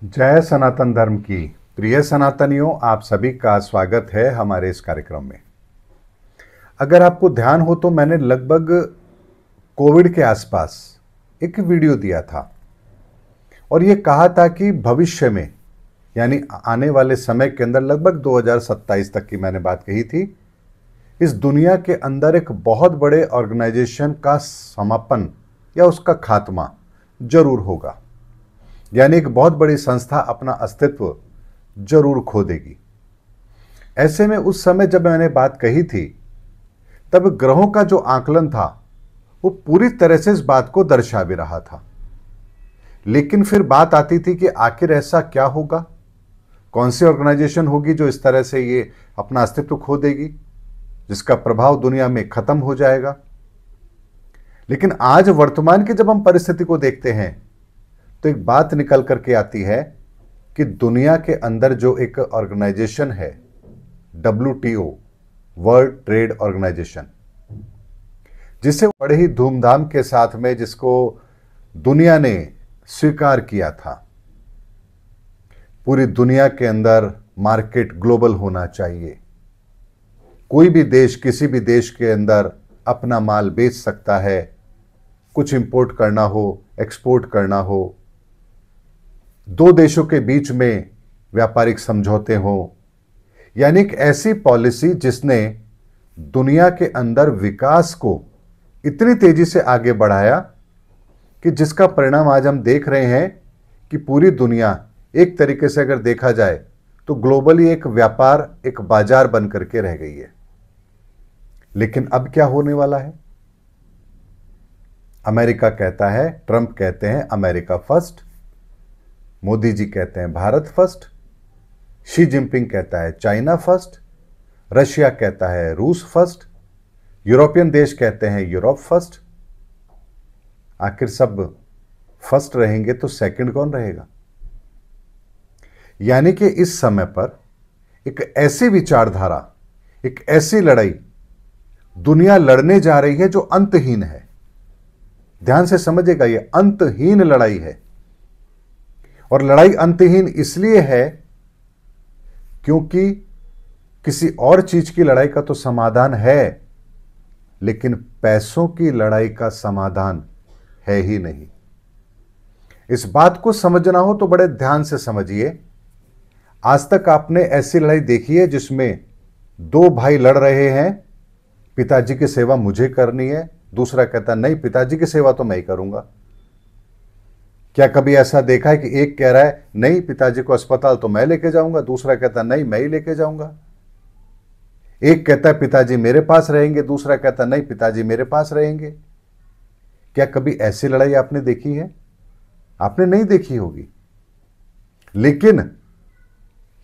जय सनातन धर्म की प्रिय सनातनियों, आप सभी का स्वागत है हमारे इस कार्यक्रम में। अगर आपको ध्यान हो तो मैंने लगभग कोविड के आसपास एक वीडियो दिया था और ये कहा था कि भविष्य में यानी आने वाले समय के अंदर लगभग 2027 तक की मैंने बात कही थी, इस दुनिया के अंदर एक बहुत बड़े ऑर्गेनाइजेशन का समापन या उसका खात्मा जरूर होगा। यानी एक बहुत बड़ी संस्था अपना अस्तित्व जरूर खो देगी। ऐसे में उस समय जब मैंने बात कही थी तब ग्रहों का जो आकलन था वो पूरी तरह से इस बात को दर्शा भी रहा था। लेकिन फिर बात आती थी कि आखिर ऐसा क्या होगा, कौन सी ऑर्गेनाइजेशन होगी जो इस तरह से ये अपना अस्तित्व खो देगी, जिसका प्रभाव दुनिया में खत्म हो जाएगा। लेकिन आज वर्तमान की जब हम परिस्थिति को देखते हैं तो एक बात निकल करके आती है कि दुनिया के अंदर जो एक ऑर्गेनाइजेशन है WTO, वर्ल्ड ट्रेड ऑर्गेनाइजेशन, जिसे बड़े ही धूमधाम के साथ में जिसको दुनिया ने स्वीकार किया था, पूरी दुनिया के अंदर मार्केट ग्लोबल होना चाहिए, कोई भी देश किसी भी देश के अंदर अपना माल बेच सकता है, कुछ इंपोर्ट करना हो, एक्सपोर्ट करना हो, दो देशों के बीच में व्यापारिक समझौते हों, यानी एक ऐसी पॉलिसी जिसने दुनिया के अंदर विकास को इतनी तेजी से आगे बढ़ाया कि जिसका परिणाम आज हम देख रहे हैं कि पूरी दुनिया एक तरीके से अगर देखा जाए तो ग्लोबली एक व्यापार, एक बाजार बन करके रह गई है। लेकिन अब क्या होने वाला है? अमेरिका कहता है, ट्रंप कहते हैं अमेरिका फर्स्ट, मोदी जी कहते हैं भारत फर्स्ट, शी जिनपिंग कहता है चाइना फर्स्ट, रशिया कहता है रूस फर्स्ट, यूरोपियन देश कहते हैं यूरोप फर्स्ट। आखिर सब फर्स्ट रहेंगे तो सेकंड कौन रहेगा? यानी कि इस समय पर एक ऐसी विचारधारा, एक ऐसी लड़ाई दुनिया लड़ने जा रही है जो अंतहीन है। ध्यान से समझिएगा, यह अंतहीन लड़ाई है। और लड़ाई अंतहीन इसलिए है क्योंकि किसी और चीज की लड़ाई का तो समाधान है, लेकिन पैसों की लड़ाई का समाधान है ही नहीं। इस बात को समझना हो तो बड़े ध्यान से समझिए। आज तक आपने ऐसी लड़ाई देखी है जिसमें दो भाई लड़ रहे हैं, पिताजी की सेवा मुझे करनी है, दूसरा कहता नहीं पिताजी की सेवा तो मैं ही करूंगा। क्या कभी ऐसा देखा है कि एक कह रहा है नहीं पिताजी को अस्पताल तो मैं लेके जाऊंगा, दूसरा कहता नहीं मैं ही लेके जाऊंगा। एक कहता है पिताजी मेरे पास रहेंगे, दूसरा कहता नहीं पिताजी मेरे पास रहेंगे। क्या कभी ऐसी लड़ाई आपने देखी है? आपने नहीं देखी होगी। लेकिन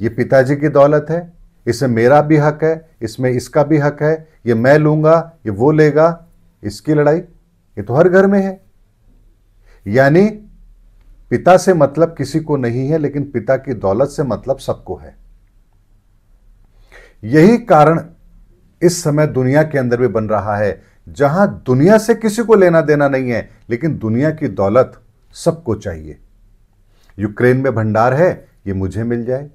ये पिताजी की दौलत है, इसमें मेरा भी हक है, इसमें इसका भी हक है, ये मैं लूंगा ये वो लेगा, इसकी लड़ाई ये तो हर घर में है। यानी पिता से मतलब किसी को नहीं है, लेकिन पिता की दौलत से मतलब सबको है। यही कारण इस समय दुनिया के अंदर भी बन रहा है, जहां दुनिया से किसी को लेना देना नहीं है, लेकिन दुनिया की दौलत सबको चाहिए। यूक्रेन में भंडार है, ये मुझे मिल जाए,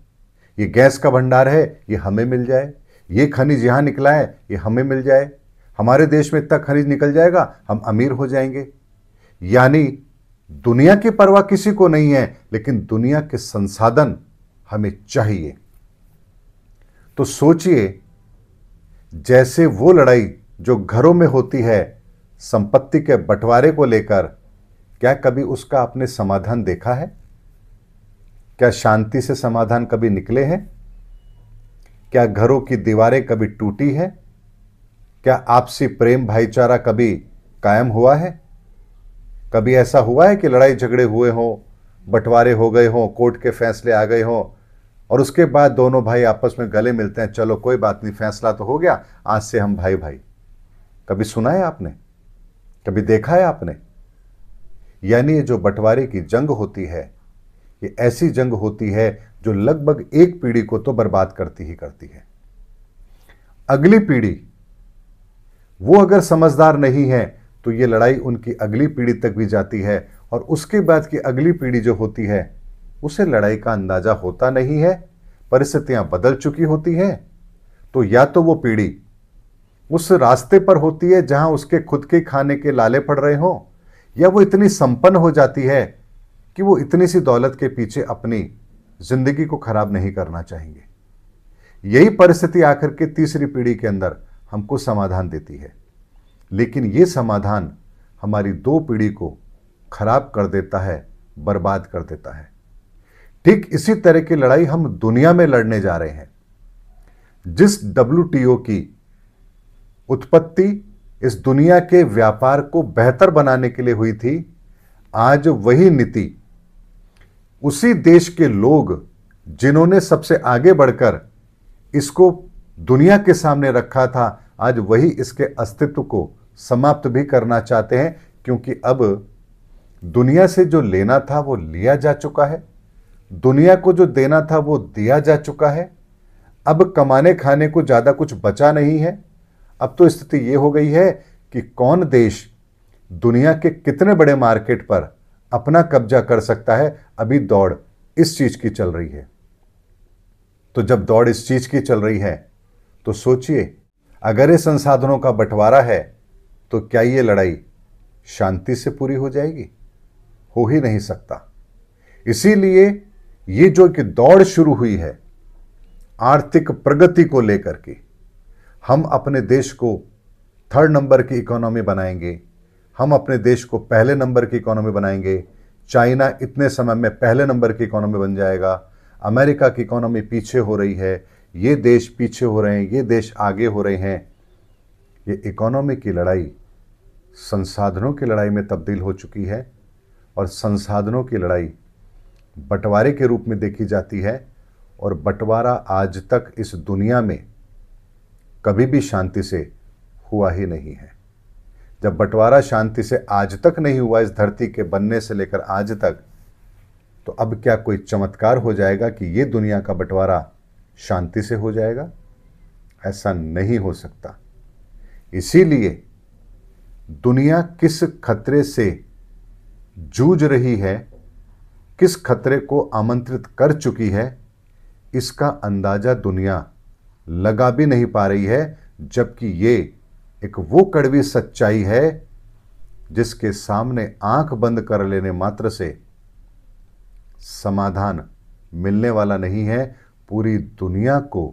ये गैस का भंडार है, ये हमें मिल जाए, ये खनिज यहां निकला है, ये हमें मिल जाए, हमारे देश में इतना खनिज निकल जाएगा हम अमीर हो जाएंगे। यानी दुनिया की परवाह किसी को नहीं है, लेकिन दुनिया के संसाधन हमें चाहिए। तो सोचिए, जैसे वो लड़ाई जो घरों में होती है संपत्ति के बंटवारे को लेकर, क्या कभी उसका आपने समाधान देखा है? क्या शांति से समाधान कभी निकले हैं? क्या घरों की दीवारें कभी टूटी है? क्या आपसी प्रेम भाईचारा कभी कायम हुआ है? कभी ऐसा हुआ है कि लड़ाई झगड़े हुए हों, बंटवारे हो गए हों, कोर्ट के फैसले आ गए हों और उसके बाद दोनों भाई आपस में गले मिलते हैं, चलो कोई बात नहीं, फैसला तो हो गया, आज से हम भाई भाई? कभी सुना है आपने? कभी देखा है आपने? यानी ये जो बंटवारे की जंग होती है, ये ऐसी जंग होती है जो लगभग एक पीढ़ी को तो बर्बाद करती ही करती है। अगली पीढ़ी वो अगर समझदार नहीं है तो ये लड़ाई उनकी अगली पीढ़ी तक भी जाती है और उसके बाद की अगली पीढ़ी जो होती है उसे लड़ाई का अंदाजा होता नहीं है, परिस्थितियां बदल चुकी होती हैं, तो या तो वो पीढ़ी उस रास्ते पर होती है जहां उसके खुद के खाने के लाले पड़ रहे हो, या वो इतनी संपन्न हो जाती है कि वो इतनी सी दौलत के पीछे अपनी जिंदगी को खराब नहीं करना चाहेंगे। यही परिस्थिति आकर के तीसरी पीढ़ी के अंदर हमको समाधान देती है, लेकिन ये समाधान हमारी दो पीढ़ी को खराब कर देता है, बर्बाद कर देता है। ठीक इसी तरह की लड़ाई हम दुनिया में लड़ने जा रहे हैं। जिस WTO की उत्पत्ति इस दुनिया के व्यापार को बेहतर बनाने के लिए हुई थी, आज वही नीति उसी देश के लोग जिन्होंने सबसे आगे बढ़कर इसको दुनिया के सामने रखा था, आज वही इसके अस्तित्व को समाप्त भी करना चाहते हैं, क्योंकि अब दुनिया से जो लेना था वो लिया जा चुका है, दुनिया को जो देना था वो दिया जा चुका है। अब कमाने खाने को ज्यादा कुछ बचा नहीं है। अब तो स्थिति ये हो गई है कि कौन देश दुनिया के कितने बड़े मार्केट पर अपना कब्जा कर सकता है, अभी दौड़ इस चीज की चल रही है। तो जब दौड़ इस चीज की चल रही है तो सोचिए, अगर ये संसाधनों का बंटवारा है तो क्या ये लड़ाई शांति से पूरी हो जाएगी? हो ही नहीं सकता। इसीलिए ये जो कि दौड़ शुरू हुई है आर्थिक प्रगति को लेकर के, हम अपने देश को 3rd नंबर की इकोनॉमी बनाएंगे, हम अपने देश को पहले नंबर की इकोनॉमी बनाएंगे, चाइना इतने समय में पहले नंबर की इकोनॉमी बन जाएगा, अमेरिका की इकोनॉमी पीछे हो रही है, ये देश पीछे हो रहे हैं, ये देश आगे हो रहे हैं। ये इकोनॉमी की लड़ाई संसाधनों की लड़ाई में तब्दील हो चुकी है, और संसाधनों की लड़ाई बंटवारे के रूप में देखी जाती है। और बंटवारा आज तक इस दुनिया में कभी भी शांति से हुआ ही नहीं है। जब बंटवारा शांति से आज तक नहीं हुआ, इस धरती के बनने से लेकर आज तक, तो अब क्या कोई चमत्कार हो जाएगा कि ये दुनिया का बंटवारा शांति से हो जाएगा? ऐसा नहीं हो सकता। इसीलिए दुनिया किस खतरे से जूझ रही है, किस खतरे को आमंत्रित कर चुकी है, इसका अंदाजा दुनिया लगा भी नहीं पा रही है, जबकि ये एक वो कड़वी सच्चाई है जिसके सामने आंख बंद कर लेने मात्र से समाधान मिलने वाला नहीं है। पूरी दुनिया को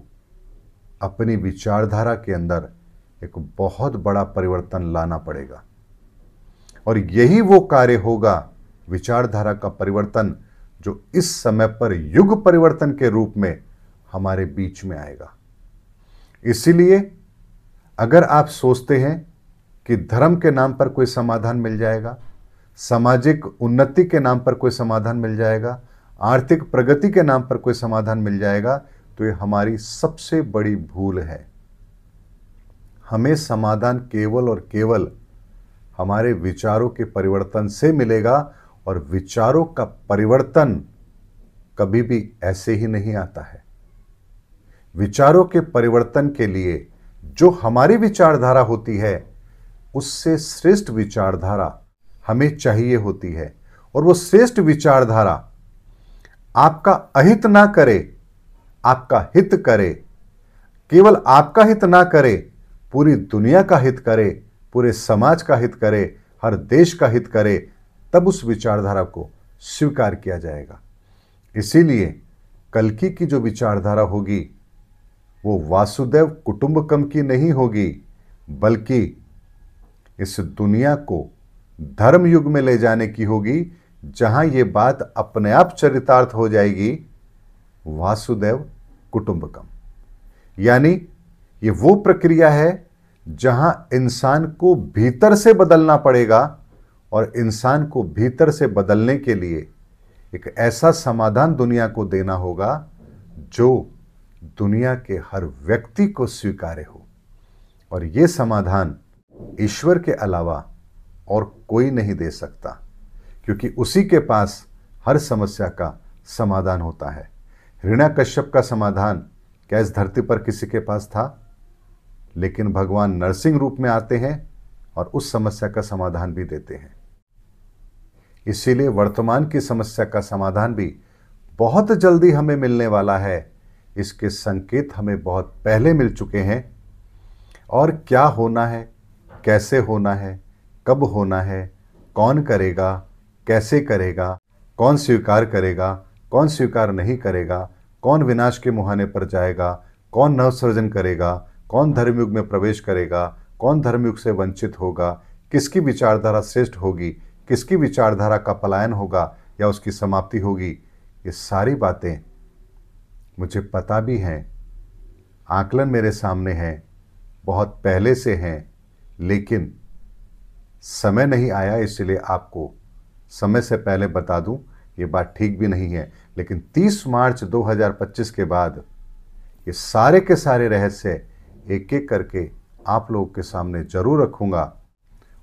अपनी विचारधारा के अंदर एक बहुत बड़ा परिवर्तन लाना पड़ेगा, और यही वो कार्य होगा, विचारधारा का परिवर्तन, जो इस समय पर युग परिवर्तन के रूप में हमारे बीच में आएगा। इसीलिए अगर आप सोचते हैं कि धर्म के नाम पर कोई समाधान मिल जाएगा, सामाजिक उन्नति के नाम पर कोई समाधान मिल जाएगा, आर्थिक प्रगति के नाम पर कोई समाधान मिल जाएगा, तो ये हमारी सबसे बड़ी भूल है। हमें समाधान केवल और केवल हमारे विचारों के परिवर्तन से मिलेगा, और विचारों का परिवर्तन कभी भी ऐसे ही नहीं आता है। विचारों के परिवर्तन के लिए जो हमारी विचारधारा होती है, उससे श्रेष्ठ विचारधारा हमें चाहिए होती है, और वो श्रेष्ठ विचारधारा आपका अहित ना करे, आपका हित करे। केवल आपका हित ना करे, पूरी दुनिया का हित करे, पूरे समाज का हित करे, हर देश का हित करे, तब उस विचारधारा को स्वीकार किया जाएगा। इसीलिए कल्कि की जो विचारधारा होगी वो वासुदेव कुटुंबकम की नहीं होगी, बल्कि इस दुनिया को धर्म युग में ले जाने की होगी, जहां ये बात अपने आप चरितार्थ हो जाएगी, वासुदेव कुटुंबकम। यानी ये वो प्रक्रिया है जहां इंसान को भीतर से बदलना पड़ेगा, और इंसान को भीतर से बदलने के लिए एक ऐसा समाधान दुनिया को देना होगा जो दुनिया के हर व्यक्ति को स्वीकार्य हो। और ये समाधान ईश्वर के अलावा और कोई नहीं दे सकता, क्योंकि उसी के पास हर समस्या का समाधान होता है। हिरण्यकश्यप का समाधान क्या इस धरती पर किसी के पास था? लेकिन भगवान नरसिंह रूप में आते हैं और उस समस्या का समाधान भी देते हैं। इसीलिए वर्तमान की समस्या का समाधान भी बहुत जल्दी हमें मिलने वाला है, इसके संकेत हमें बहुत पहले मिल चुके हैं। और क्या होना है, कैसे होना है, कब होना है, कौन करेगा, कैसे करेगा, कौन स्वीकार करेगा, कौन स्वीकार नहीं करेगा, कौन विनाश के मुहाने पर जाएगा, कौन नवसृजन करेगा, कौन धर्मयुग में प्रवेश करेगा, कौन धर्मयुग से वंचित होगा, किसकी विचारधारा श्रेष्ठ होगी, किसकी विचारधारा का पलायन होगा या उसकी समाप्ति होगी, ये सारी बातें मुझे पता भी हैं, आकलन मेरे सामने हैं, बहुत पहले से हैं, लेकिन समय नहीं आया, इसलिए आपको समय से पहले बता दूं, ये बात ठीक भी नहीं है। लेकिन 30 मार्च 2025 के बाद ये सारे के सारे रहस्य एक एक करके आप लोगों के सामने जरूर रखूंगा,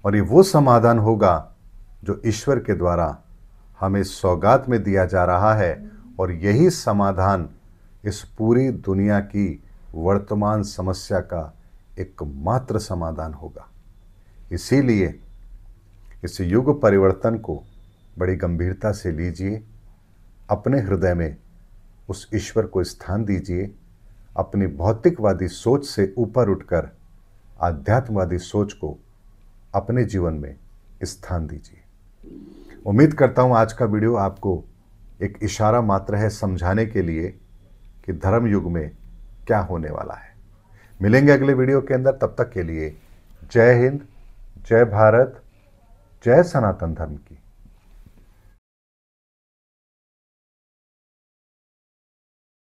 और ये वो समाधान होगा जो ईश्वर के द्वारा हमें सौगात में दिया जा रहा है। और यही समाधान इस पूरी दुनिया की वर्तमान समस्या का एकमात्र समाधान होगा। इसीलिए इस युग परिवर्तन को बड़ी गंभीरता से लीजिए, अपने हृदय में उस ईश्वर को स्थान दीजिए, अपनी भौतिकवादी सोच से ऊपर उठकर आध्यात्मवादी सोच को अपने जीवन में स्थान दीजिए। उम्मीद करता हूँ आज का वीडियो आपको एक इशारा मात्र है समझाने के लिए कि धर्म युग में क्या होने वाला है। मिलेंगे अगले वीडियो के अंदर, तब तक के लिए जय हिंद, जय भारत, जय सनातन धर्म की।